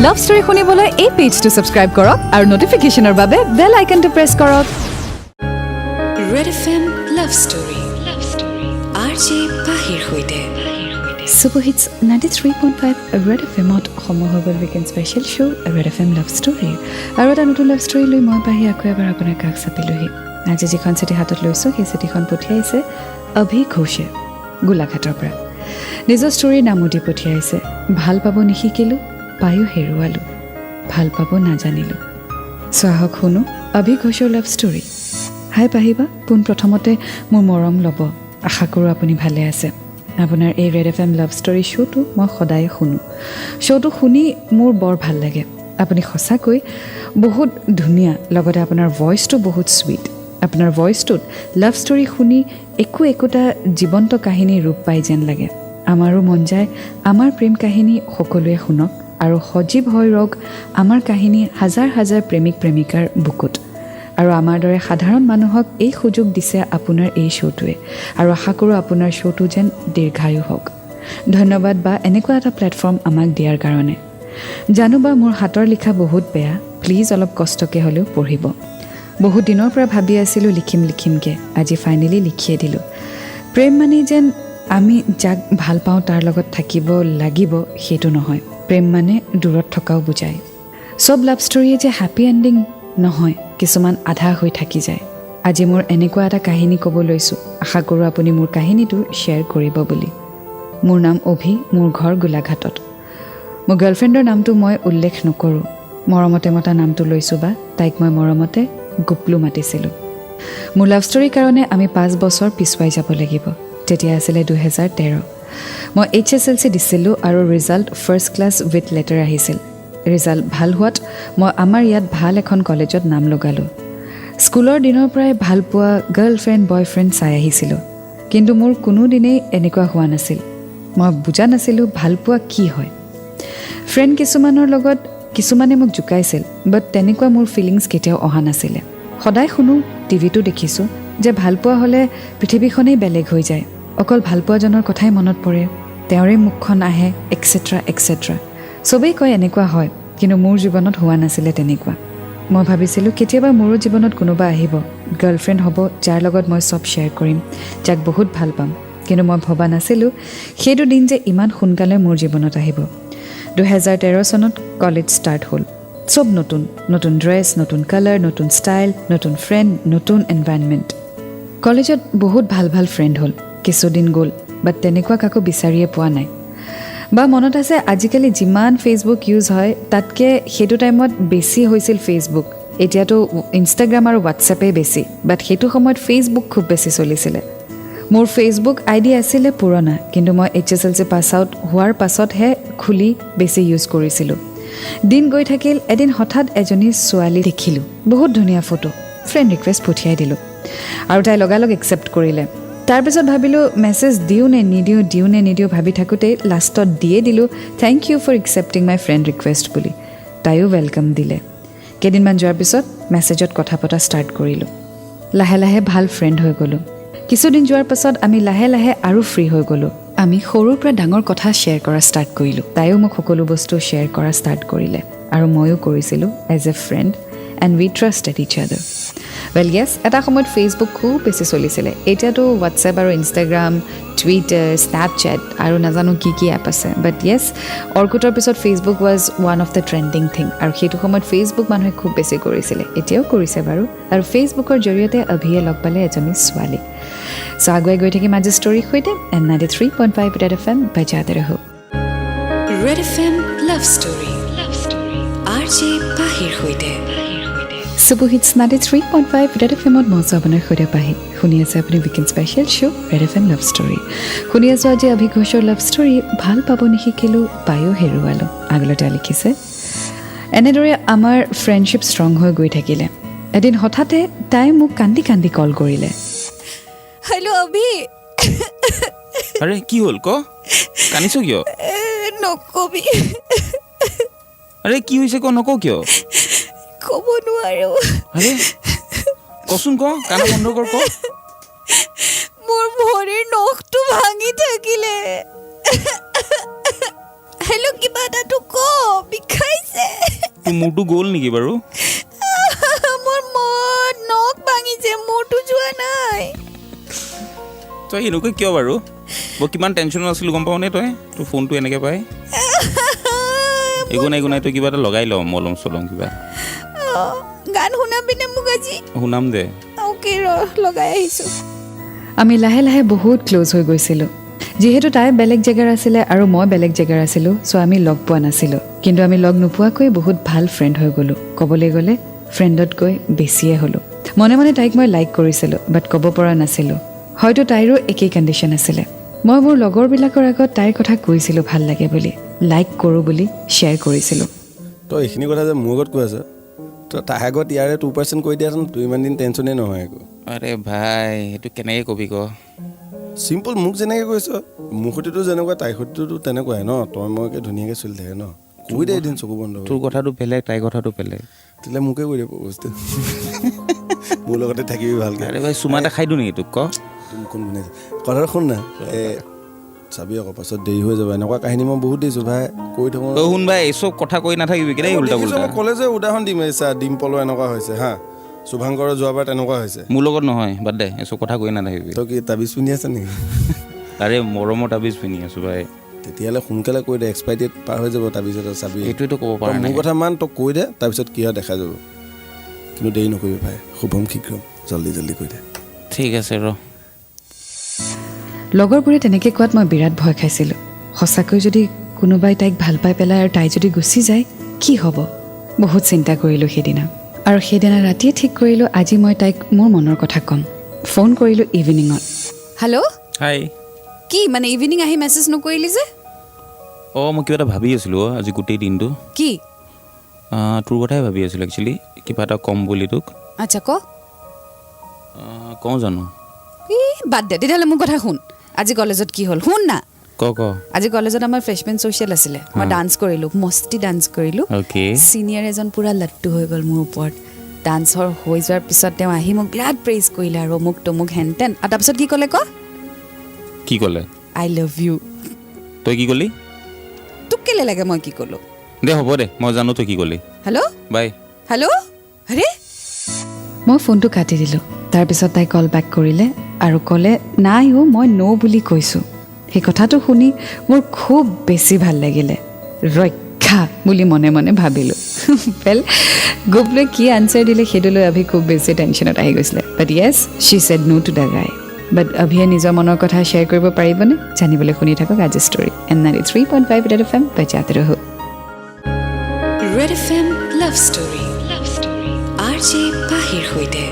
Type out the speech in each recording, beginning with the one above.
Love story শুনিবলৈ এই পেজটো subscribe কৰক আৰু নটিফিকেশ্যনৰ বাবে বেল আইকনটো প্ৰেছ কৰক। Red FM love story RJ পাহিৰ সৈতে Super Hits 93.5 Red FM-ত সময় হৈ গ'ল weekend special show' red F M love story. আৰু এটা নতুন লাভ ষ্টৰী লৈ মই পাহি আকৌ এবাৰ আপোনাৰ কাষ চাপিলোহি। আজি যিখন চিঠি হাতত লৈছোঁ সেই চিঠিখন পঠিয়াইছে অভি ঘোষে গোলাঘাটৰ পৰা। নিজৰ ষ্টৰীৰ নামো দি পঠিয়াইছে, ভাল পাব নিশিকিলোঁ, পায়ো হেৰুৱালোঁ, ভাল পাব নাজানিলোঁ। আহক শুনো অভি ঘোষৰ লাভ ষ্টৰী। হাই পাহিবা, পোনপ্ৰথমতে মোৰ মৰম ল'ব, আশা কৰোঁ আপুনি ভালে আছে। আপোনাৰ এই Red F M love story শ্ব'টো মই সদায় শুনো। শ্ব'টো শুনি মোৰ বৰ ভাল লাগে। আপুনি সঁচাকৈ বহুত ধুনীয়া, লগতে আপোনাৰ ভইচটো বহুত চুইট। আপোনাৰ ভইচটোত লাভ ষ্টৰী শুনি একোটা জীৱন্ত কাহিনীৰ ৰূপ পাই যেন লাগে। আমাৰো মন যায় আমাৰ প্ৰেম কাহিনী সকলোৱে শুনক আৰু সজীৱ হৈ ৰওক আমাৰ কাহিনী হাজাৰ হাজাৰ প্ৰেমিক প্ৰেমিকাৰ বুকুত। আৰু আমাৰ দৰে সাধাৰণ মানুহক এই সুযোগ দিছে আপোনাৰ এই শ্ব'টোৱে, আৰু আশা কৰোঁ আপোনাৰ শ্ব'টো যেন দীৰ্ঘায়ু হওক। ধন্যবাদ বা এনেকুৱা এটা প্লেটফৰ্ম আমাক দিয়াৰ কাৰণে। জানো বা মোৰ হাতৰ লিখা বহুত বেয়া, প্লিজ অলপ কষ্টকৈ হ'লেও পঢ়িব। বহুত দিনৰ পৰা ভাবি আছিলোঁ লিখিমকৈ, আজি ফাইনেলি লিখিয়ে দিলোঁ। প্ৰেম মানে যেন আমি যাক ভাল পাওঁ তাৰ লগত থাকিব লাগিব সেইটো নহয়। প্ৰেম মানে দূৰত থকাও বুজায়। চব লাভ ষ্টৰীয়ে যে হেপী এণ্ডিং নহয়, কিছুমান আধা হৈ থাকি যায়। আজি মোৰ এনেকুৱা এটা কাহিনী ক'ব লৈছোঁ, আশা কৰোঁ আপুনি মোৰ কাহিনীটো শ্বেয়াৰ কৰিব বুলি। মোৰ নাম অভি, মোৰ ঘৰ গোলাঘাটত। মোৰ গাৰ্লফ্ৰেণ্ডৰ নামটো মই উল্লেখ নকৰোঁ, মৰমতে মতা নামটো লৈছোঁ বা তাইক মই মৰমতে গুপলু মাতিছিলোঁ। মোৰ লাভ ষ্টৰীৰ কাৰণে আমি 5 বছৰ পিছুৱাই যাব লাগিব। তেতিয়া আছিলে 2013। মই HSLC দিছিলোঁ আৰু result first class with letter আহিছিল। ৰিজাল্ট ভাল হোৱাত মই আমাৰ ইয়াত ভাল এখন কলেজত নাম লগালোঁ। স্কুলৰ দিনৰ পৰাই ভাল পোৱা গাৰ্লফ্ৰেণ্ড বয়ফ্ৰেণ্ড চাই আহিছিলোঁ, কিন্তু মোৰ কোনো দিনেই এনেকুৱা হোৱা নাছিল। মই বুজা নাছিলোঁ ভাল পোৱা কি হয়। ফ্ৰেণ্ড কিছুমানৰ লগত কিছুমানে মোক জোকাইছিল, বাট তেনেকুৱা মোৰ ফিলিংছ কেতিয়াও অহা নাছিলে। সদায় শুনো, টিভিটো দেখিছোঁ যে ভাল পোৱা হ'লে পৃথিৱীখনেই বেলেগ হৈ যায়, অকল ভাল পোৱাজনৰ কথাই মনত পৰে, তেওঁৰে মুখখন আহে, এক্সেট্ৰা। চবেই কয় এনেকুৱা হয়, কিন্তু মোৰ জীৱনত হোৱা নাছিলে তেনেকুৱা। মই ভাবিছিলোঁ কেতিয়াবা মোৰো জীৱনত কোনোবা আহিব, গাৰ্লফ্ৰেণ্ড হ'ব যাৰ লগত মই চব শ্বেয়াৰ কৰিম, যাক বহুত ভাল পাম। কিন্তু মই ভবা নাছিলোঁ সেইটো দিন যে ইমান সোনকালে মোৰ জীৱনত আহিব। 2013 চনত কলেজ ষ্টাৰ্ট হ'ল। চব নতুন নতুন ড্ৰেছ, নতুন কালাৰ, নতুন ষ্টাইল, নতুন ফ্ৰেণ্ড, নতুন এনভাইৰনমেণ্ট। কলেজত বহুত ভাল ভাল ফ্ৰেণ্ড হ'ল, কিছুদিন গ'ল, বাট তেনেকুৱা কাকো বিচাৰিয়ে পোৱা নাই। বা মনত আছে আজিকালি যিমান ফেচবুক ইউজ হয় তাতকৈ সেইটো টাইমত বেছি হৈছিল ফেচবুক। এতিয়াতো ইনষ্টাগ্ৰাম আৰু হোৱাটছএপেই বেছি, বাট সেইটো সময়ত ফেচবুক খুব বেছি চলিছিলে। মোৰ ফেচবুক আইডি আছিলে পুৰণা, কিন্তু মই HSLC পাছ আউট হোৱাৰ পাছতহে খুলি বেছি ইউজ কৰিছিলোঁ। দিন গৈ থাকিল, এদিন হঠাৎ এজনী ছোৱালী দেখিলোঁ, বহুত ধুনীয়া ফটো। ফ্ৰেণ্ড ৰিকুৱেষ্ট পঠিয়াই দিলোঁ আৰু তাই লগালগ একচেপ্ট কৰিলে। তাৰপিছত ভাবিলোঁ মেছেজ দিওঁ নে নিদিওঁ ভাবি থাকোঁতেই লাষ্টত দিয়ে দিলোঁ, thank you for accepting my friend request বুলি। তাইও ৱেলকাম দিলে। কেইদিনমান যোৱাৰ পিছত মেছেজত কথা পতা ষ্টাৰ্ট কৰিলোঁ। লাহে লাহে ভাল ফ্ৰেণ্ড হৈ গ'লোঁ। কিছুদিন যোৱাৰ পাছত আমি লাহে লাহে আৰু ফ্ৰী হৈ গ'লোঁ। আমি সৰুৰ পৰা ডাঙৰ কথা শ্বেয়াৰ কৰা ষ্টাৰ্ট কৰিলোঁ। তাইও মোক সকলো বস্তু শ্বেয়াৰ কৰা ষ্টাৰ্ট কৰিলে আৰু ময়ো কৰিছিলোঁ as a friend, and we trusted each other. Well য়েছ, এটা সময়ত ফেচবুক খুব বেছি চলিছিলে। এতিয়াতো হোৱাটছএপ আৰু ইনষ্টাগ্ৰাম, টুইটাৰ, স্নেপচেট আৰু নাজানো কি এপ আছে। বাট য়েছ, অৰ্কুটৰ পিছত Facebook was one of the trending thing, আৰু সেইটো সময়ত ফেচবুক মানুহে খুব বেছি কৰিছিলে, এতিয়াও কৰিছে বাৰু। আৰু ফেচবুকৰ জৰিয়তে অভিয়ে লগ পালে এজনী ছোৱালী। চ' আগুৱাই গৈ থাকিম আজি ষ্টৰীৰ সৈতে। এণ্ড 93.5 ৰেড FM বাজাতে ৰহো। Red FM love story RJ পাহিৰ সৈতে Super Hits 93.5 ৰেড এফএমত মই আপোনাৰ সৈতে পাহি। শুনি আছে আপুনি weekend special show' red F M love story. শুনি আছোঁ আজি অভি ঘোষৰ লাভ ষ্টৰী, ভাল পাব নিশিকিলোঁ, পায়ো হেৰুৱালোঁ। আগলৈ তেওঁ লিখিছে, এনেদৰে আমাৰ ফ্ৰেণ্ডশ্বিপ ষ্ট্ৰং হৈ গৈ থাকিলে। এদিন হঠাতে তাই মোক কান্দি কান্দি কল কৰিলে। হেল্ল' অভি। আৰে কি হ'ল ক, কান্দিছ কিয়? নকবি। আৰে কি হৈছে ক, নকওঁ কিয়? ক'ব নোৱাৰো। আৰে কচোন ক, কাণৰ বন্ধ কৰ ক। মোৰ ভৰিৰ নখটো ভাঙি থাকিলে। হেল্ল' কিবা এটাতো ক, বিষাইছে। তোৰ মূৰটো গ'ল নেকি বাৰু মোৰ নখ ভাঙিছে মূৰটো যোৱা নাই তই এনেকুৱা কিয় বাৰু মই কিমান টেনশ্যনত আছিলোঁ গম পাওঁ নে তই তোৰ ফোনটো এনেকৈ পাই একো নাই তই কিবা এটা লগাই ল মলম চলম কিবা গান শুনাবিনে মোক আজি শুনাম দে অ'কে লগাই আহিছোঁ আমি লাহে লাহে বহুত ক্ল'জ হৈ গৈছিলোঁ যিহেতু তাই বেলেগ জেগাৰ আছিলে আৰু মই বেলেগ জেগাৰ আছিলোঁ চ' আমি লগ পোৱা নাছিলোঁ কিন্তু আমি লগ নোপোৱাকৈ বহুত ভাল ফ্ৰেণ্ড হৈ গ'লোঁ ক'বলৈ গ'লে ফ্ৰেণ্ডতকৈ বেছিয়ে হ'লোঁ মনে মনে তাইক মই লাইক কৰিছিলোঁ বাট ক'ব পৰা নাছিলোঁ হয়তো তাইৰো একেই কণ্ডিশ্যন আছিলে মই মোৰ লগৰবিলাকৰ আগত তাইৰ কথা কৈছিলোঁ ভাল লাগে বুলি লাইক কৰোঁ বুলি শ্বেয়াৰ কৰিছিলোঁ তই এইখিনি কথা যে মোৰ আগত কৈ আছ তই তাৰ আগত ইয়াৰে 2% কৈ দিয়াচোন তই ইমান দিন টেনশ্যনেই নহয় একো আৰে ভাই সেইটো কেনেকৈ কবি ক চিম্পল মোক যেনেকৈ কৈছ মোৰ সৈতেতো যেনেকুৱা তাইৰ সৈতেতো তেনেকুৱাই ন তই মইকে ধুনীয়াকৈ চলি থাকে ন কৈ দে এদিন চকু বন্ধ তোৰ কথাটো বেলেগ তাইৰ কথাটো বেলেগ তেতিয়াহ'লে মোকে কৈ দিব বস্তু মোৰ লগতে থাকিবি ভালকৈ আৰে ভাই চুমা এটা খাই দিওঁ নেকি তোক ক কোন বনাইছে কথাটো শুন না চাবি আকৌ পাছত দেৰি হৈ যাব এনেকুৱা কাহিনী মই বহুত দিছোঁ ভাই কৈ থাকোঁ তই শুন ভাই এইচব কথা কৈ নাথাকিবি কেলে উল্টা পুল্টা কলেজৰ উদাহৰণ দিম চা ডিম্পলৰ এনেকুৱা হৈছে হা শুভাংকৰৰ যোৱাবাৰ তেনেকুৱা হৈছে মোৰ লগত নহয় বাদ দে এইচব কথা কৈ নাথাকিবি তই কি তাবিজ পিন্ধি আছ নেকি আৰে মৰমৰ তাবিজ পিন্ধি আছোঁ ভাই তেতিয়াহ'লে সোনকালে কৈ দে এক্সপাইৰি ডেট পাৰ হৈ যাব তাৰপিছত চাবি এইটোৱেতো ক'ব পৰা তই নাই মোৰ কথা মান তই কৈ দে তাৰপিছত কি হয় দেখা যাব কিন্তু দেৰি নকৰিবি ভাই শুভম শীঘ্ৰম জল্দি কৈ দে ঠিক আছে ৰ লগৰবোৰে তেনেকৈ কোৱাত মই বিৰাট ভয় খাইছিলোঁ সঁচাকৈ যদি কোনোবাই তাইক ভাল পাই পেলাই আৰু তাই যদি গুচি যায় কি হ'ব বহুত চিন্তা কৰিলোঁ সেইদিনা আৰু সেইদিনা ৰাতিয়ে ঠিক কৰিলোঁ আজি মই তাইক মোৰ মনৰ কথা ক'ম ফোন কৰিলোঁ ইভিনিঙত হেল্ল' হাই কি মানে ইভিনিং আহি মেছেজ নকৰিলি যে অঁ মই কিবা এটা ভাবি আছিলোঁ আজি গোটেই দিনটো কি তোৰ কথাই ভাবি আছিলোঁ একচুৱেলি কিবা এটা ক'ম বুলি তোক আচ্ছা ক কওঁ জানো বাদ দে তেতিয়াহ'লে মোৰ কথা শুন আজি কলেজত কি হ'ল শুন না ক আজি কলেজত আমাৰ ফ্ৰেছমেন ছ'চিয়েল আছিলে মই ডান্স কৰিলোঁ মস্তি ডান্স কৰিলোঁ অ'কে ছিনিয়ৰ এজন পূৰা লাট্টু হৈ গ'ল মোৰ ওপৰত ডান্সৰ হৈ যোৱাৰ পিছত তেওঁ আহি মোক বিৰাট প্ৰেইজ কৰিলে আৰু অমুক তমুক হেন তেন আৰু তাৰপিছত কি ক'লে ক কি ক'লে আই লাভ ইউ তই কি ক'লি তোক কেলে লাগে মই কি ক'লোঁ দে হ'ব দে মই জানো তই কি ক'লি হেল্ল' বাই হেল্ল' আৰে মই ফোনটো কাটি দিলোঁ তাৰপিছত তাই কল বেক কৰিলে আৰু ক'লে নাই মই ন' বুলি কৈছোঁ সেই কথাটো শুনি মোৰ খুব বেছি ভাল লাগিলে ৰক্ষা বুলি মনে মনে ভাবিলোঁ ৱেল গ্ৰুপ লৈ কি আনচাৰ দিলে সেইটো লৈ অভি খুব বেছি টেনশ্যনত আহি গৈছিলে but yes she said no' to the guy but অভিয়ে নিজৰ মনৰ কথা শ্বেয়াৰ কৰিব পাৰিবনে জানিবলৈ শুনি থাকক আজি ষ্টৰী এণ্ড 93.5 ৰেড FM বজাতে ৰহো red FM love story RJ পাহিৰ সৈতে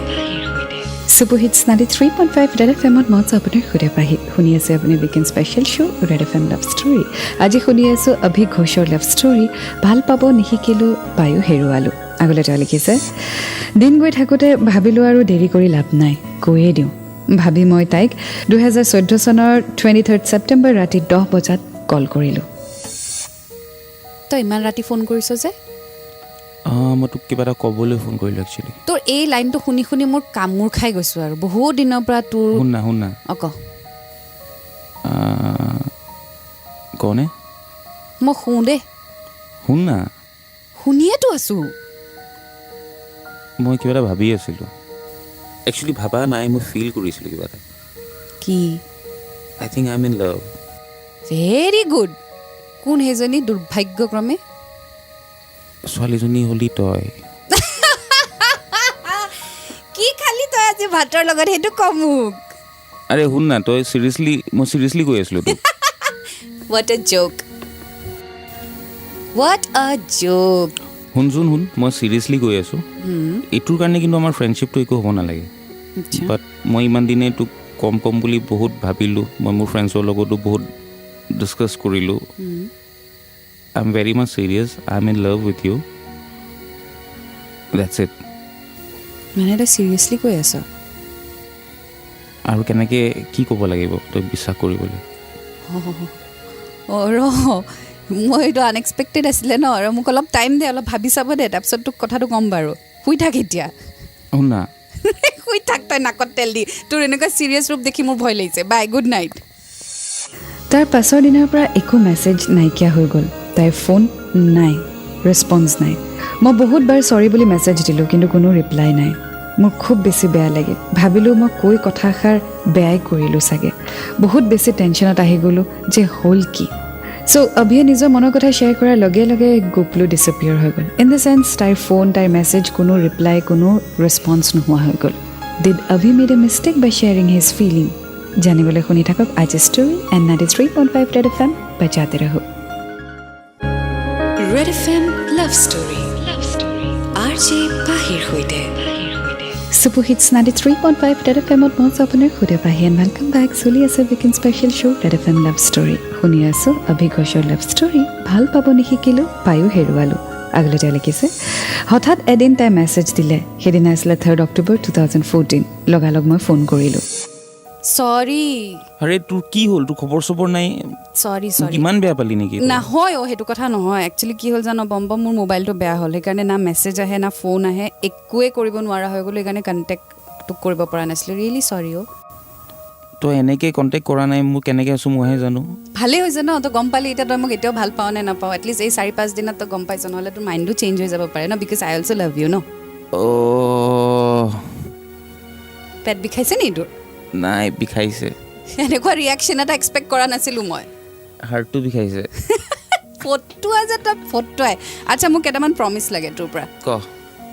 Super Hits 93.5 Red FM-ত মই আপোনাৰ সৈতে পাহি শুনি আছে আপুনি weekend special show' red FM love story আজি শুনি আছোঁ অভি ঘোষৰ লাভ ষ্টৰী ভাল পাব নিশিকিলোঁ পায়ো হেৰুৱালোঁ আগলৈ তেওঁ লিখিছে দিন গৈ থাকোঁতে ভাবিলোঁ আৰু দেৰি কৰি লাভ নাই কৈয়ে দিওঁ ভাবি মই তাইক 2014 চনৰ 23 ছেপ্টেম্বৰ ৰাতি 10 বজাত কল কৰিলোঁ তই ইমান ৰাতি ফোন কৰিছ যে মই তোক কিবা এটা ক'বলৈ ফোন কৰিলোঁ একচুৱেলি তোৰ এই লাইনটো শুনি শুনি মোৰ কামোৰ খাই গৈছোঁ আৰু বহুত দিনৰ পৰা তোৰ শুন না অঁ ক কওনে মই শুওঁ দেই শুন না শুনিয়েতো আছোঁ মই কিবা এটা ভাবি আছিলোঁ একচুৱেলি ভাবা নাই মই ফিল কৰিছিলোঁ কিবা এটা কি I think I am in love very good কোন সেইজনী দুৰ্ভাগ্যক্ৰমে ছোৱালীজনী হ'লি তই কি খালি তই আজি ভাতৰ লগত সেইটো ক মোক আৰে শুন না তই মই চিৰিয়াছলি কৈ আছিলোঁ তোক হোৱাট এ জোক শুন মই চিৰিয়াছলি কৈ আছোঁ এইটোৰ কাৰণে কিন্তু আমাৰ ফ্ৰেণ্ডশ্বিপটো একো হ'ব নালাগে বাট মই ইমান দিনে তোক কম বুলি বহুত ভাবিলোঁ মই মোৰ ফ্ৰেণ্ডছৰ লগতো বহুত ডিছকাছ কৰিলোঁ I am very much serious I am in love with you that's it মানে তই চিৰিয়াছলি কৈ আছ আৰু কেনেকৈ কি ক'ব লাগিব তই বিশ্বাস কৰিবলৈ ৰ মই এইটো আনএক্সপেক্টেড আছিলে ন আৰু মোক অলপ টাইম দে অলপ ভাবি চাব দে তাৰপিছত তোক কথাটো ক'ম বাৰু শুই থাক এতিয়া শুন না শুই থাক তই নাকত তেল দি তোৰ এনেকুৱা চিৰিয়াছ ৰূপ দেখি মোৰ ভয় লাগিছে বাই গুড নাইট তাৰ পাছৰ দিনৰ পৰা একো মেছেজ নাইকিয়া হৈ গ'ল তাইৰ ফোন নাই ৰেছপন্স নাই মই বহুতবাৰ চৰি বুলি মেছেজ দিলোঁ কিন্তু কোনো ৰিপ্লাই নাই মোৰ খুব বেছি বেয়া লাগিল ভাবিলোঁ মই কৈ কথাষাৰ বেয়াই কৰিলোঁ চাগে বহুত বেছি টেনশ্যনত আহি গ'লোঁ যে হ'ল কি চ' অভিয়ে নিজৰ মনৰ কথা শ্বেয়াৰ কৰাৰ লগে লগে গোপলু ডিছএপিয়াৰ হৈ গ'ল ইন দ্য চেন্স তাইৰ ফোন তাইৰ মেছেজ কোনো ৰিপ্লাই কোনো ৰেছপন্স নোহোৱা হৈ গ'ল did Abhi made a mistake by sharing his feeling জানিবলৈ শুনি থাকক আজি ষ্টৰী এণ্ড 93.5 ৰেড FM বজাতে ৰহো red FM love story RJ পাহিৰ সৈতে Super Hits 93.5 Red FM মই আপোনাৰ খুদে পাহিয়ান ওয়েলকাম বেক চলি আছে weekend special show' red FM love story শুনি আছোঁ অভিঘোষৰ লাভ ষ্টৰী ভাল পাব নিশিকিলোঁ পায়ো হেৰুৱালোঁ আগলৈ তেওঁ লিখিছে হঠাৎ এদিন তাই মেছেজ দিলে সেইদিনা আছিলে 3 অক্টোবৰ 2014 লগালগ মই ফোন কৰিলোঁ চৰি আৰে তোৰ কি হ'ল তোৰ খবৰ চবৰ নাই চৰি কিমান বেয়া পালি নেকি নহয় সেইটো কথা নহয় একচুৱেলি কি হ'ল জানো বম মোৰ মোবাইলটো বেয়া হ'ল সেইকাৰণে না মেছেজ আহে না ফোন আহে একোৱে কৰিব নোৱাৰা হৈ গ'লো সেইকাৰণে কণ্টেক্ট কৰিব পৰা নাছিলোঁ ৰিয়েলি চৰি তই এনেকৈ কণ্টেক্ট কৰা নাই মোৰ কেনেকৈ আছোঁ মইহে জানো ভালেই হৈছে ন তই গম পালি এতিয়া তই মোক এতিয়াও ভাল পাওঁ নে নাপাওঁ এটলিষ্ট এই 4-5 দিনত তই গম পাইছ নহ'লে তোৰ মাইণ্ডটো চেঞ্জ হৈ যাব পাৰে ন because I also' love you ন পেট বিষাইছে নি তোৰ নাই বিষাইছে এনেকুৱা ৰিয়েকশ্যন এটা এক্সপেক্ট কৰা নাছিলোঁ মই হাৰ্টটো বিষাইছে ফটোৱা যে তই ফটোৱাই আচ্ছা মোক কেইটামান প্ৰমিছ লাগে তোৰ পৰা ক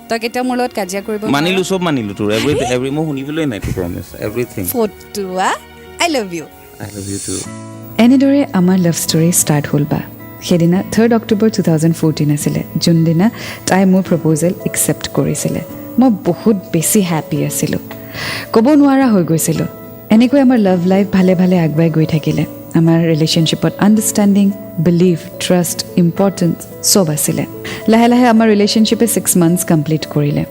তই কেতিয়া মোৰ লগত কাজিয়া কৰিব মানিলোঁ চব মানিলোঁ তোৰ এভৰি মই শুনিবলৈ নাই তোৰ প্ৰমিছ এভৰিথিং ফটোৱা আই লাভ ইউ টু এনেদৰে আমাৰ লাভ ষ্টৰী ষ্টাৰ্ট হ'ল বা সেইদিনা 3 অক্টোবৰ 2014 আছিলে যোনদিনা তাই মোৰ প্ৰপ'জেল একচেপ্ট কৰিছিলে মই বহুত বেছি হেপ্পী আছিলোঁ ক'ব নোৱাৰা হৈ গৈছিলোঁ এনেকৈ আমাৰ লাভ লাইফ ভালে ভালে আগুৱাই গৈ থাকিলে আমাৰ ৰিলেশ্যনশ্বিপত আণ্ডাৰষ্টেণ্ডিং বিলিভ ট্ৰাষ্ট ইম্পৰ্টেঞ্চ চব আছিলে লাহে লাহে আমাৰ ৰিলেশ্যনশ্বিপে 6 মান্থছ কমপ্লিট কৰিলে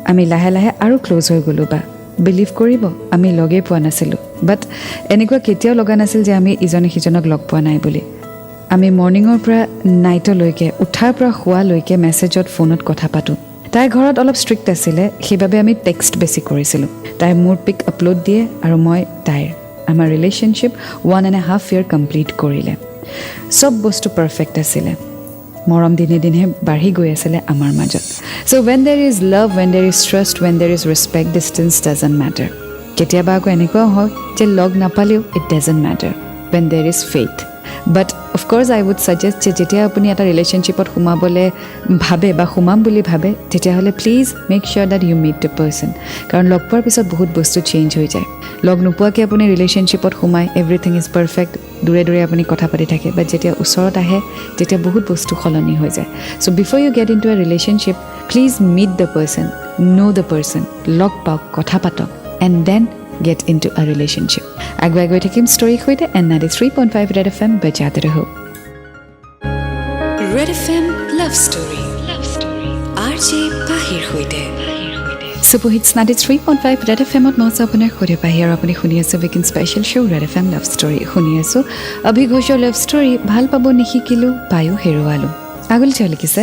আমি লাহে লাহে আৰু ক্ল'জ হৈ গ'লোঁ বা বিলিভ কৰিব আমি লগেই পোৱা নাছিলোঁ বাট এনেকুৱা কেতিয়াও লগা নাছিল যে আমি ইজনে সিজনক লগ পোৱা নাই বুলি আমি মৰ্ণিঙৰ পৰা নাইটলৈকে উঠাৰ পৰা শোৱালৈকে মেছেজত ফোনত কথা পাতোঁ তাইৰ ঘৰত অলপ ষ্ট্ৰিক্ট আছিলে সেইবাবে আমি টেক্সট বেছি কৰিছিলোঁ তাই মোৰ পিক আপলোড দিয়ে আৰু মই তাইৰ আমাৰ ৰিলেশ্যনশ্বিপ 1.5 year কমপ্লিট কৰিলে চব বস্তু পাৰফেক্ট আছিলে মৰম দিনে দিনে বাঢ়ি গৈ আছিলে আমাৰ মাজত so' when there is love when there is trust when there is respect distance doesn't matter কেতিয়াবা আকৌ এনেকুৱাও হয় যে লগ নাপালেও it doesn't matter when there is faith but of course I would suggest যে যেতিয়া আপুনি এটা ৰিলেশ্যনশ্বিপত সোমাবলৈ ভাবে বা সোমাম বুলি ভাবে তেতিয়াহ'লে please make sure that you meet the person কাৰণ লগ পোৱাৰ পিছত বহুত বস্তু চেঞ্জ হৈ যায় লগ নোপোৱাকৈ আপুনি ৰিলেশ্যনশ্বিপত সোমায় এভৰিথিং ইজ পাৰফেক্ট দূৰে দূৰে আপুনি কথা পাতি থাকে বাট যেতিয়া ওচৰত আহে তেতিয়া বহুত বস্তু সলনি হৈ যায় so' before you get into a relationship please meet the person know' the person লগ পাওক কথা পাতক and then get into a relationship. আগুৱাই গৈ থাকিম ষ্টৰীৰ সৈতে এণ্ড 93.5 ৰেড FM বজাতে ৰহো red FM love story RJ পাহিৰ সৈতে Super Hits 93.5 ৰেড FM মই আপোনাৰ খুদে পাহি আৰু আপুনি শুনি আছে weekend special show' red FM love story শুনি আছোঁ অভিঘোষৰ লাভ ষ্টৰী ভাল পাব নিশিকিলোঁ পায়ো হেৰুৱালোঁ আগলৈ তেওঁ লিখিছে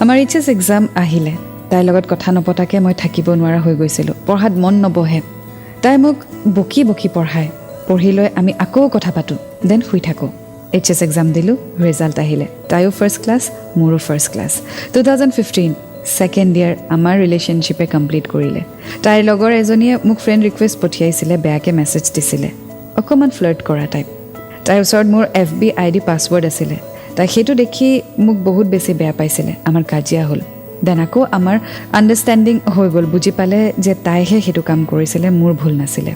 আমাৰ HS এক্সাম আহিলে তাইৰ লগত কথা নপতাকৈ মই থাকিব নোৱাৰা হৈ গৈছিলোঁ পঢ়াত মন নবহে তাই মোক বকি বকি পঢ়ায় পঢ়ি লৈ আমি আকৌ কথা পাতোঁ দেন শুই থাকোঁ HS এক্সাম দিলোঁ ৰিজাল্ট আহিলে তাইও ফাৰ্ষ্ট ক্লাছ মোৰো ফাৰ্ষ্ট ক্লাছ 2015 ছেকেণ্ড ইয়াৰ আমাৰ ৰিলেশ্যনশ্বিপে কমপ্লিট কৰিলে তাইৰ লগৰ এজনীয়ে মোক ফ্ৰেণ্ড ৰিকুৱেষ্ট পঠিয়াইছিলে বেয়াকৈ মেছেজ দিছিলে অকণমান ফ্লাৰ্ট কৰা টাইপ তাইৰ ওচৰত মোৰ FB ID পাছৱৰ্ড আছিলে তাই সেইটো দেখি মোক বহুত বেছি বেয়া পাইছিলে আমাৰ কাজিয়া হ'ল দেন আকৌ আমাৰ আণ্ডাৰষ্টেণ্ডিং হৈ গ'ল বুজি পালে যে তাইহে সেইটো কাম কৰিছিলে মোৰ ভুল নাছিলে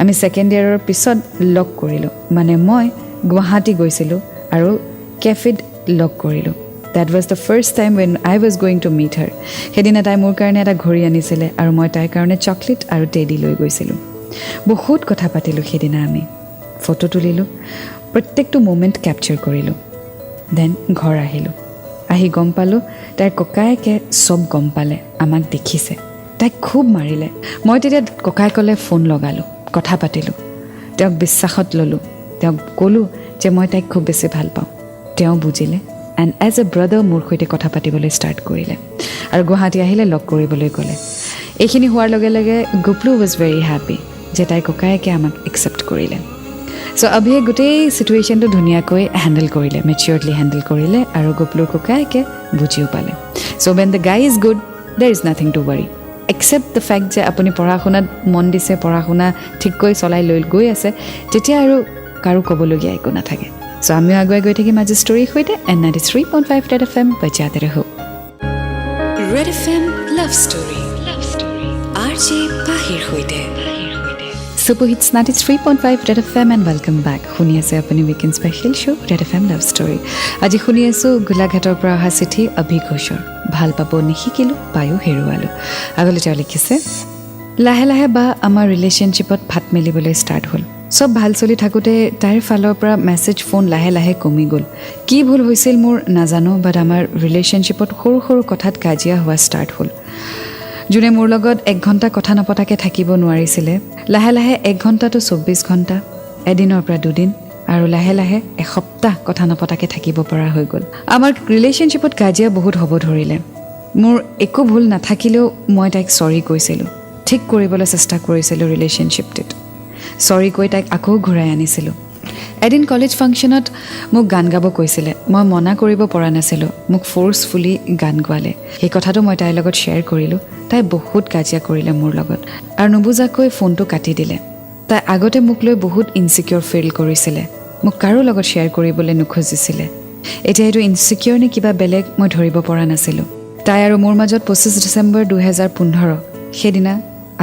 আমি ছেকেণ্ড ইয়াৰৰ পিছত লগ কৰিলোঁ মানে মই গুৱাহাটী গৈছিলোঁ আৰু কেফেত লগ কৰিলোঁ that was the first time when I was going to meet her সেইদিনা তাই মোৰ কাৰণে এটা ঘড়ী আনিছিলে আৰু মই তাইৰ কাৰণে চকলেট আৰু টেডি লৈ গৈছিলোঁ বহুত কথা পাতিলোঁ সেইদিনা আমি ফটো তুলিলোঁ প্ৰত্যেকটো মুমেণ্ট কেপচাৰ কৰিলোঁ দেন ঘৰ আহিলোঁ আহি গম পালোঁ তাইৰ ককায়েকে চব গম পালে আমাক দেখিছে তাইক খুব মাৰিলে মই তেতিয়া ককায়েকলৈ ফোন লগালোঁ কথা পাতিলোঁ তেওঁক বিশ্বাসত ল'লোঁ তেওঁক ক'লোঁ যে মই তাইক খুব বেছি ভাল পাওঁ তেওঁ বুজিলে এণ্ড এজ এ ব্ৰাদাৰ মোৰ সৈতে কথা পাতিবলৈ ষ্টাৰ্ট কৰিলে আৰু গুৱাহাটী আহিলে লগ কৰিবলৈ গ'লে এইখিনি হোৱাৰ লগে লগে গোপলু ৱাজ ভেৰি হেপ্পী যে তাইৰ ককায়েকে আমাক একচেপ্ট কৰিলে চ' অভিয়ে গোটেই চিটুৱেশ্যনটো ধুনীয়াকৈ হেণ্ডেল কৰিলে, মেচিয়ৰডলি হেণ্ডেল কৰিলে আৰু গপলুৰ ককায়েকে বুজিও পালে। So' when the guy is good there is nothing to worry, except the fact যে আপুনি পঢ়া শুনাত মন দিছে, পঢ়া শুনা ঠিককৈ চলাই লৈ গৈ আছে, তেতিয়া আৰু কাৰো ক'বলগীয়া একো নাথাকে। চ' আমিও আগুৱাই গৈ থাকিম আজি ষ্টৰীৰ সৈতে। এণ্ড 93.5 ৰেড FM বজাতে ৰহো। Red FM love story, RJ পাহিৰ সৈতে। Super Hits 93.5 Red FM and welcome back. শুনি আছে আপুনি weekend special show' red FM love story. আজি শুনি আছোঁ গোলাঘাটৰ পৰা অহা চিঠি অভি ঘোষৰ। ভাল পাব নিশিকিলোঁ, পায়ো হেৰুৱালোঁ। আগলৈ তেওঁ লিখিছে, লাহে লাহে বা আমাৰ ৰিলেশ্যনশ্বিপত ফাট মেলিবলৈ ষ্টাৰ্ট হ'ল। চব ভাল চলি থাকোঁতে তাইৰ ফালৰ পৰা মেছেজ ফোন লাহে লাহে কমি গ'ল। কি ভুল হৈছিল মোৰ নাজানো, বাট আমাৰ ৰিলেশ্যনশ্বিপত সৰু সৰু কথাত কাজিয়া হোৱা ষ্টাৰ্ট হ'ল। যোনে মোৰ লগত 1 ঘণ্টা কথা নপতাকৈ থাকিব নোৱাৰিছিলে, লাহে লাহে 1 ঘণ্টাটো 24 ঘণ্টা, এদিনৰ পৰা 2 দিন, আৰু লাহে লাহে এসপ্তাহ কথা নপতাকৈ থাকিব পৰা হৈ গ'ল। আমাৰ ৰিলেশ্যনশ্বিপত কাজিয়া বহুত হ'ব ধৰিলে। মোৰ একো ভুল নাথাকিলেও মই তাইক চৰি কৈছিলোঁ, ঠিক কৰিবলৈ চেষ্টা কৰিছিলোঁ ৰিলেশ্যনশ্বিপটোত। চৰি কৈ তাইক আকৌ ঘূৰাই আনিছিলোঁ। এদিন কলেজ ফাংচনত মোক গান গাব কৈছিলে, মই মনা কৰিব পৰা নাছিলোঁ, মোক ফ'ৰ্চফুলি গান গোৱালে। সেই কথাটো মই তাইৰ লগত শ্বেয়াৰ কৰিলোঁ। তাই বহুত কাজিয়া কৰিলে মোৰ লগত আৰু নুবুজাকৈ ফোনটো কাটি দিলে। তাই আগতে মোক লৈ বহুত ইনচিকিউৰ ফিল কৰিছিলে, মোক কাৰো লগত শ্বেয়াৰ কৰিবলৈ নোখোজিছিলে। এতিয়া এইটো ইনচিকিউৰ নে কিবা বেলেগ মই ধৰিব পৰা নাছিলোঁ। তাই আৰু মোৰ মাজত 25 ডিচেম্বৰ 2015 সেইদিনা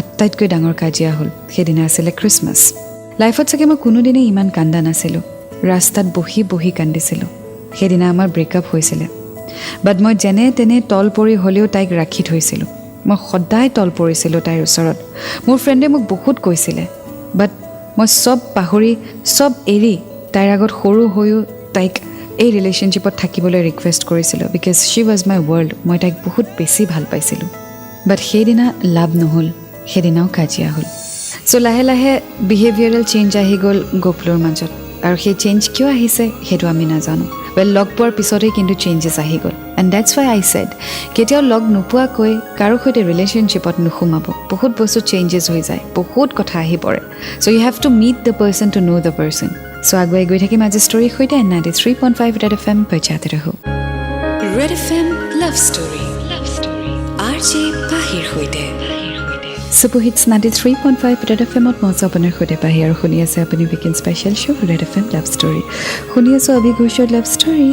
আটাইতকৈ ডাঙৰ কাজিয়া হ'ল। সেইদিনা আছিলে খ্ৰীষ্টমাছ। লাইফত চাগে মই কোনোদিনেই ইমান কান্দা নাছিলোঁ। ৰাস্তাত বহি বহি কান্দিছিলোঁ। সেইদিনা আমাৰ ব্ৰেকআপ হৈছিলে, বাট মই যেনে তেনে তল পৰি হ'লেও তাইক ৰাখি থৈছিলোঁ। মই সদায় তল পৰিছিলোঁ তাইৰ ওচৰত। মোৰ ফ্ৰেণ্ডে মোক বহুত কৈছিলে, বাট মই চব পাহৰি চব এৰি তাইৰ আগত সৰু হৈও তাইক এই ৰিলেশ্যনশ্বিপত থাকিবলৈ ৰিকুৱেষ্ট কৰিছিলোঁ, because Shi was my world. মই তাইক বহুত বেছি ভাল পাইছিলোঁ, বাট সেইদিনা লাভ নহ'ল, সেইদিনাও কাজিয়া হ'ল। চ' লাহে লাহে বিহেভিয়াৰেল চেঞ্জ আহি গ'ল গপলুৰ মাজত, আৰু সেই চেঞ্জ কিয় আহিছে সেইটো আমি নাজানো। লগ পোৱাৰ পিছতেই কিন্তু চেঞ্জেছ আহি গ'ল। And that's Y I said, কেতিয়াও লগ নোপোৱাকৈ কাৰো সৈতে ৰিলেশ্যনশ্বিপত নোসোমাব। বহুত বস্তু চেঞ্জেছ হৈ যায়, বহুত কথা আহি পৰে। So' you have to meet the person to know' the person. So' আগুৱাই গৈ থাকিম আজি ষ্টৰীৰ সৈতে। 93.5 ৰেড FM বজাতে ৰহো। Red FM love story, RJ পাহিৰ সৈতে। Super Hits 93.5 ৰেড FMত মই আপোনাৰ সৈতে পাহি, আৰু শুনি আছে আপুনি weekend special show' red FM love story. শুনি আছোঁ অভি ঘোষৰ লাভ ষ্টৰী।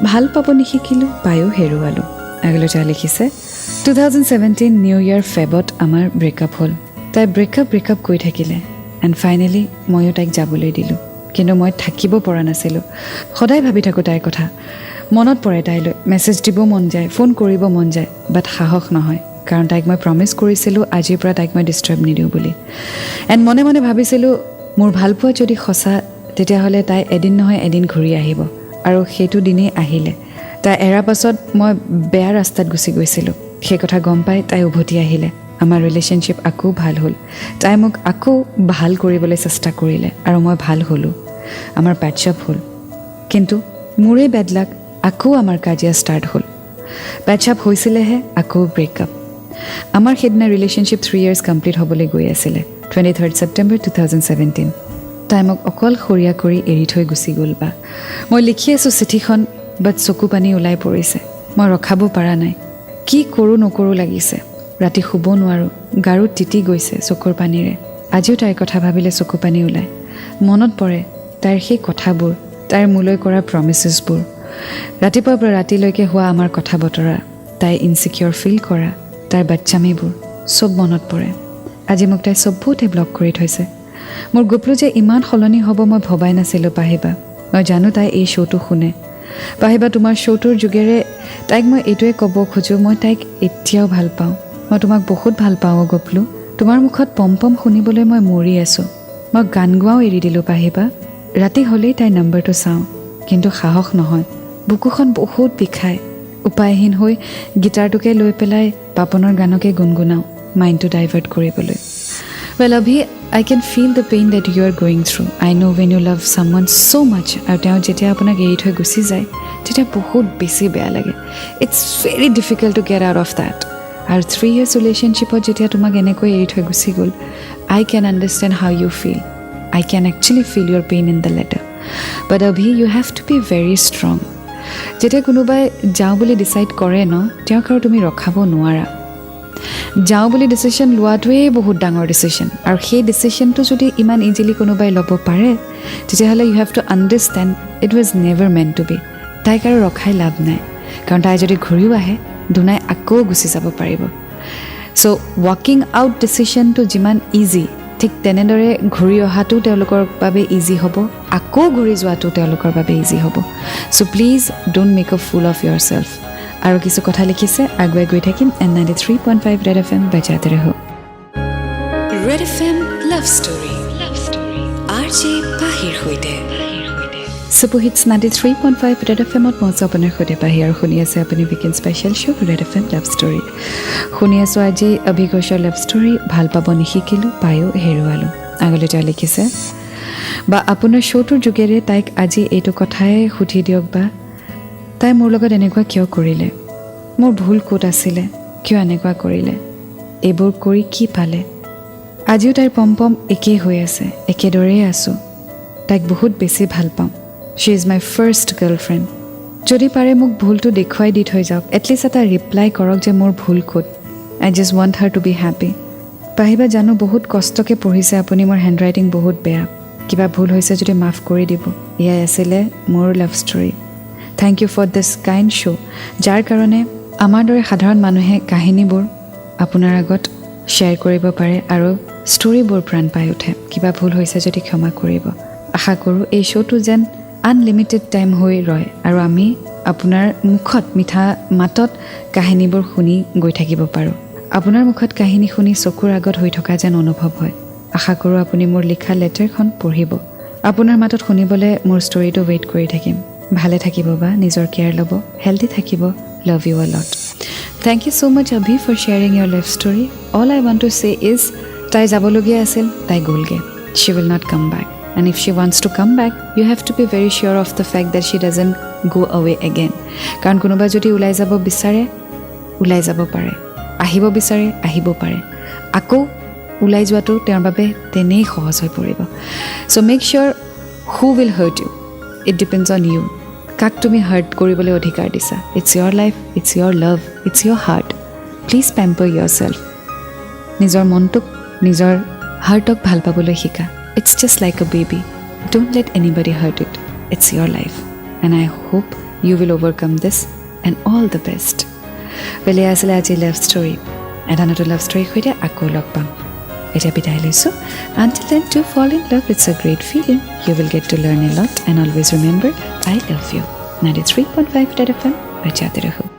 ভাল পাব নিশিকিলোঁ, পায়ো হেৰুৱালোঁ। আগলৈ তেওঁ লিখিছে, 2017 নিউ ইয়েৰ ফেবত আমাৰ ব্ৰেকআপ হ'ল। তাই ব্ৰেকআপ কৈ থাকিলে, এণ্ড ফাইনেলি ময়ো তাইক যাবলৈ দিলোঁ। কিন্তু মই থাকিব পৰা নাছিলোঁ। সদায় ভাবি থাকোঁ তাইৰ কথা, মনত পৰে তাইলৈ, মেছেজ দিব মন যায়, ফোন কৰিব মন যায়, বাট সাহস নহয়, কাৰণ তাইক মই প্ৰমিছ কৰিছিলোঁ আজিৰ পৰা তাইক মই ডিষ্টাৰ্ব নিদিওঁ বুলি। এণ্ড মনে মনে ভাবিছিলোঁ মোৰ ভালপোৱা যদি সঁচা, তেতিয়াহ'লে তাই এদিন নহয় এদিন ঘূৰি আহিব, আৰু সেইটো দিনেই আহিলে। তাই এৰাৰ পাছত মই বেয়া ৰাস্তাত গুচি গৈছিলোঁ। সেই কথা গম পাই তাই উভতি আহিলে। আমাৰ ৰিলেশ্যনশ্বিপ আকৌ ভাল হ'ল। তাই মোক আকৌ ভাল কৰিবলৈ চেষ্টা কৰিলে, আৰু মই ভাল হ'লোঁ। আমাৰ পেটছআপ হ'ল। কিন্তু মোৰেই বেড লাক, আকৌ আমাৰ কাজিয়া ষ্টাৰ্ট হ'ল। পেটছআপ হৈছিলেহে, আকৌ ব্ৰেকআপ। আমাৰ সেইদিনা ৰিলেশ্যনশ্বিপ 3 years কমপ্লিট হ'বলৈ গৈ আছিলে, 23 ছেপ্টেম্বৰ 2017। তাই মোক অকলশৰীয়া কৰি এৰি থৈ গুচি গ'ল। বা মই লিখি আছোঁ চিঠিখন, বাট চকু পানী ওলাই পৰিছে। মই ৰখাব পৰা নাই, কি কৰোঁ নকৰোঁ লাগিছে। ৰাতি শুব নোৱাৰোঁ, গাৰুত তিতি গৈছে চকুৰ পানীৰে। আজিও তাইৰ কথা ভাবিলে চকু পানী ওলায়। মনত পৰে তাইৰ সেই কথাবোৰ, তাইৰ মোলৈ কৰা প্ৰমিছেছবোৰ, ৰাতিপুৱাৰ পৰা ৰাতিলৈকে হোৱা আমাৰ কথা বতৰা, তাই ইনচিকিউৰ ফিল কৰা, তাইৰ বাচ্চামিবোৰ চব মনত পৰে। আজি মোক তাই চবতে ব্লক কৰি থৈছে। মোৰ গপলু যে ইমান সলনি হ'ব মই ভবাই নাছিলোঁ পাহিবা। মই জানো তাই এই শ্ব'টো শুনে। পাহিবা, তোমাৰ শ্ব'টোৰ যোগেৰে তাইক মই এইটোৱে ক'ব খোজোঁ, মই তাইক এতিয়াও ভাল পাওঁ। মই তোমাক বহুত ভাল পাওঁ গপলু। তোমাৰ মুখত পম পম শুনিবলৈ মই মৰি আছোঁ। মই গান গোৱাও এৰি দিলোঁ পাহিবা। ৰাতি হ'লেই তাইৰ নম্বৰটো চাওঁ, কিন্তু সাহস নহয়। বুকুখন বহুত বিষায়। উপায়হীন হৈ গীটাৰটোকে লৈ পেলাই পাপনৰ গানকে গুণগুণাওঁ, মাইণ্ডটো ডাইভাৰ্ট কৰিবলৈ। Well Abhi, I can feel the pain that you are going through. I know when you love someone so much, আৰু তেওঁ যেতিয়া আপোনাক এৰি থৈ গুচি যায়, তেতিয়া বহুত বেছি বেয়া লাগে। It's very difficult to get out of that. আৰু 3 years ৰিলেশ্যনশ্বিপত যেতিয়া তোমাক এনেকৈ এৰি থৈ গুচি গ'ল, I can understand how you feel. I can actually feel your pain in the letter. But Abhi, you have to be very strong. যেতিয়া কোনোবাই যাওঁ বুলি ডিচাইড কৰে ন তেওঁক আৰু তুমি ৰখাব নোৱাৰা যাওঁ বুলি ডিচিশ্যন লোৱাটোৱেই বহুত ডাঙৰ ডিচিশ্যন আৰু সেই ডিচিশ্যনটো যদি ইমান ইজিলি কোনোবাই ল'ব পাৰে তেতিয়াহ'লে you have to understand it was never meant to be তাইক আৰু ৰখাই লাভ নাই কাৰণ তাই যদি ঘূৰিও আহে দুনাই আকৌ গুচি যাব পাৰিব চ' ৱাকিং আউট ডিচিশ্যনটো যিমান ইজি ঠিক তেনেদৰে ঘূৰি অহাটো তেওঁলোকৰ বাবে ইজি হ'ব আকৌ ঘূৰি যোৱাটো তেওঁলোকৰ বাবে ইজি হ'ব চ' please don't make a full of your self আৰু কিছু কথা লিখিছে আগুৱাই গৈ থাকিম এণ্ড 93.5 ৰেড FM বজাতে ৰহো red FM love story RJ পাহিৰ সৈতে Superhits 93.5 ৰেড FMত মই আপোনাৰ সৈতে পাহি আৰু শুনি আছে আপুনি weekend special show' red FM love story শুনি আছোঁ আজি অভিঘোষৰ লাভ ষ্টৰী ভাল পাব নিশিকিলোঁ পায়ো হেৰুৱালোঁ আগলৈ তেওঁ লিখিছে বা আপোনাৰ শ্ব'টোৰ যোগেৰে তাইক আজি এইটো কথাই সুধি দিয়ক বা তাই মোৰ লগত এনেকুৱা কিয় কৰিলে মোৰ ভুল ক'ত আছিলে কিয় এনেকুৱা কৰিলে এইবোৰ কৰি কি পালে আজিও তাইৰ পম একেই হৈ আছে একেদৰেই আছোঁ তাইক বহুত বেছি ভাল পাওঁ শ্বি ইজ মাই ফাৰ্ষ্ট গাৰ্লফ্ৰেণ্ড যদি পাৰে মোক ভুলটো দেখুৱাই দি থৈ যাওক এটলিষ্ট এটা ৰিপ্লাই কৰক যে মোৰ ভুল ক'ত I just want her to be happy পাহিবা জানো বহুত কষ্টকৈ পঢ়িছে আপুনি মোৰ হেণ্ডৰাইটিং বহুত বেয়া কিবা ভুল হৈছে যদি মাফ কৰি দিব এয়াই আছিলে মোৰ love story thank you for this kind show' যাৰ কাৰণে আমাৰ দৰে সাধাৰণ মানুহে কাহিনীবোৰ আপোনাৰ আগত শ্বেয়াৰ কৰিব পাৰে আৰু ষ্টৰীবোৰ প্ৰাণ পাই উঠে কিবা ভুল হৈছে যদি ক্ষমা কৰিব আশা কৰোঁ এই শ্ব'টো যেন আনলিমিটেড টাইম হৈ ৰয় আৰু আমি আপোনাৰ মুখত মিঠা মাতত কাহিনীবোৰ শুনি গৈ থাকিব পাৰোঁ আপোনাৰ মুখত কাহিনী শুনি চকুৰ আগত হৈ থকা যেন অনুভৱ হয় আশা কৰোঁ আপুনি মোৰ লিখা লেটাৰখন পঢ়িব আপোনাৰ মাতত শুনিবলৈ মোৰ ষ্টৰীটো ৱেইট কৰি থাকিম ভালে থাকিব বা নিজৰ কেয়াৰ ল'ব হেল্ডি থাকিব love you a lot thank you so' much Abhi for sharing your life story all I want to say is তাই যাবলগীয়া আছিল তাই গ'লগৈ she will not come back and if she wants to come back you have to be very sure of the fact that she doesn't go away again কাৰণ কোনোবা যদি ওলাই যাব বিচাৰে ওলাই যাব পাৰে আহিব বিচাৰে আহিব পাৰে আকৌ ওলাই যোৱাটো তেওঁৰ বাবে তেনেই সহজ হৈ পৰিব so make sure who will hurt you it depends on you কাক তুমি হাৰ্ট কৰিবলৈ অধিকাৰ দিছা it's your life it's your love it's your heart please pamper yourself নিজৰ মনটোক নিজৰ হাৰ্টক ভাল পাবলৈ শিকা It's just like a baby. Don't let anybody hurt it. It's your life. And I hope you will overcome this and all the best. Well, asile aji love story. And another love story hoide akko log pam. Eta bidai loisu. Until then, to fall in love, it's a great feeling. You will get to learn a lot and always remember, I love you. 93.5 Red FM, bajate raho.